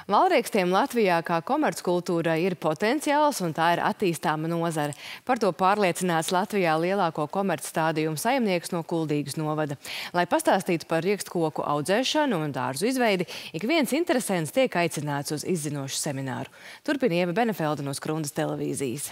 Valriekstiem Latvijā kā komerckultūrai ir potenciāls un tā ir attīstāma nozare. Par to pārliecināts Latvijā lielāko komercstādījumu saimnieks no Kuldīgas novada. Lai pastāstītu par riekstkoku audzēšanu un dārzu izveidi, ik viens interesents tiek aicināts uz izzinošu semināru. Turpina Ieva Benefelda no Skrundas televīzijas.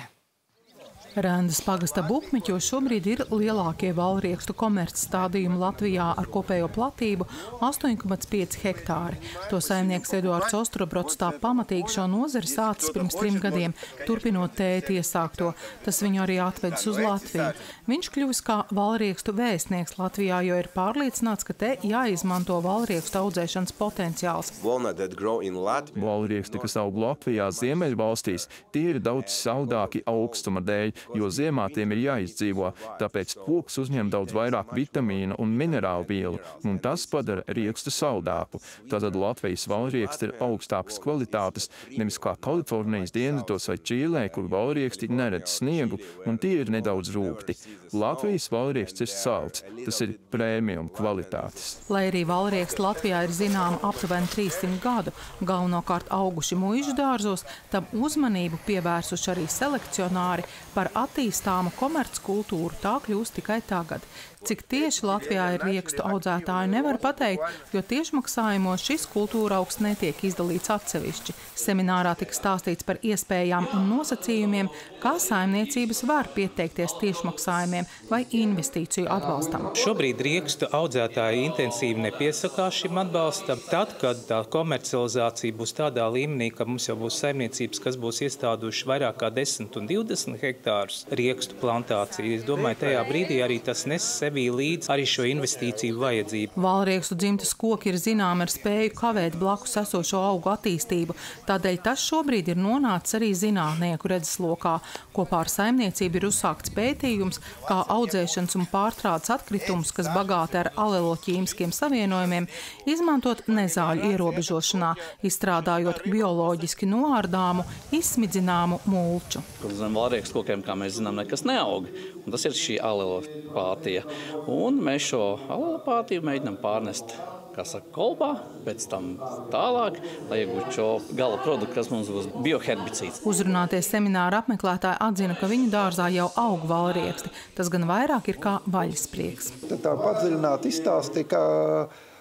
Rendas pagasta Bukmiķos šobrīd ir lielākie valriekstu komercstādījumi Latvijā ar kopējo platību 8,5 hektāri. To saimnieks Eduards Ostrobrods tā pamatīgi šo nozari sācis pirms 3 gadiem, turpinot tēti iesākto. Tas viņu arī atvedis uz Latviju. Viņš kļuvis kā valriekstu vēstnieks Latvijā, jo ir pārliecināts, ka te jāizmanto valriekstu audzēšanas potenciāls. Valrieksti, kas aug Latvijā ziemeļvalstīs, tie ir daudz saldāki augstuma dēļ, jo ziemā tiem ir jāizdzīvo, tāpēc koks uzņem daudz vairāk vitamīnu un minerālu vielu, un tas padara riekstu saldāku. Tātad Latvijas valrieksti ir augstākas kvalitātes, nevis kā Kalifornijas dienvidos vai Čīlē, kur valrieksti neredz sniegu, un tie ir nedaudz rūgti. Latvijas valrieksts ir salds, tas ir prēmijum kvalitātes. Lai arī valrieksti Latvijā ir zināma aptuveni 300 gadu, galvenokārt auguši muižu dārzos, tam uzmanību pievērsuši arī selekcionāri. Par attīstāmu komerckultūru tā kļūst tikai tagad. Cik tieši Latvijā ir riekstu audzētāji, nevar pateikt, jo tiešmaksājumos šis kultūra augsts netiek izdalīts atsevišķi. Seminārā tika stāstīts par iespējām un nosacījumiem, kā saimniecības var pieteikties tiešmaksājumiem vai investīciju atbalstam. Šobrīd riekstu audzētāji intensīvi nepiesakās šim atbalstam. Tad, kad tā komercializācija būs tādā līmenī, ka mums jau būs saimniecības, kas būs iestāduši vairāk kā 10 un 20 hektārus riekstu plantāciju, es domāju, tajā brīdī arī tas nes līdz arī šo investīciju vajadzību. Valriekstu dzimtas koki ir zināmi ar spēju kavēt blakus esošo augu attīstību, tādēļ tas šobrīd ir nonācis arī zinātnieku redzeslokā. Kopā ar saimniecību ir uzsākts pētījums, kā audzēšanas un pārstrādes atkritumus, kas bagāti ar aleloķīmiskiem savienojumiem, izmantot nezāļu ierobežošanā, izstrādājot bioloģiski noārdāmu, izsmidzināmu mulču. Zem valriekstu kokiem, kā mēs zinām, nekas neaug, un tas ir šī alelopātija. Un mēs šo alelopātiju mēģinām pārnest, kā saka, kolbā, pēc tam tālāk, lai iegūtu šo gala produktu, kas mums būs bioherbicīds. Uzrunāties semināra apmeklētāji atzina, ka viņu dārzā jau aug valrieksti. Tas gan vairāk ir kā vaļasprieks. Tā padziļināt izstāstīja, ka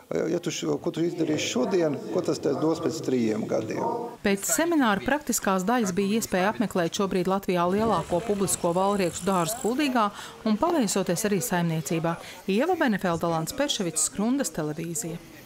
ko tu izdarīsi šodien, ko tas dos pēc 3 gadiem. Pēc semināra praktiskās daļas bija iespēja apmeklēt šobrīd Latvijā lielāko publisko valriekstu dārzu Kuldīgā un paviesoties arī saimniecībā. Ieva Benefelda, Lants Perševics, Skrundas televīzija.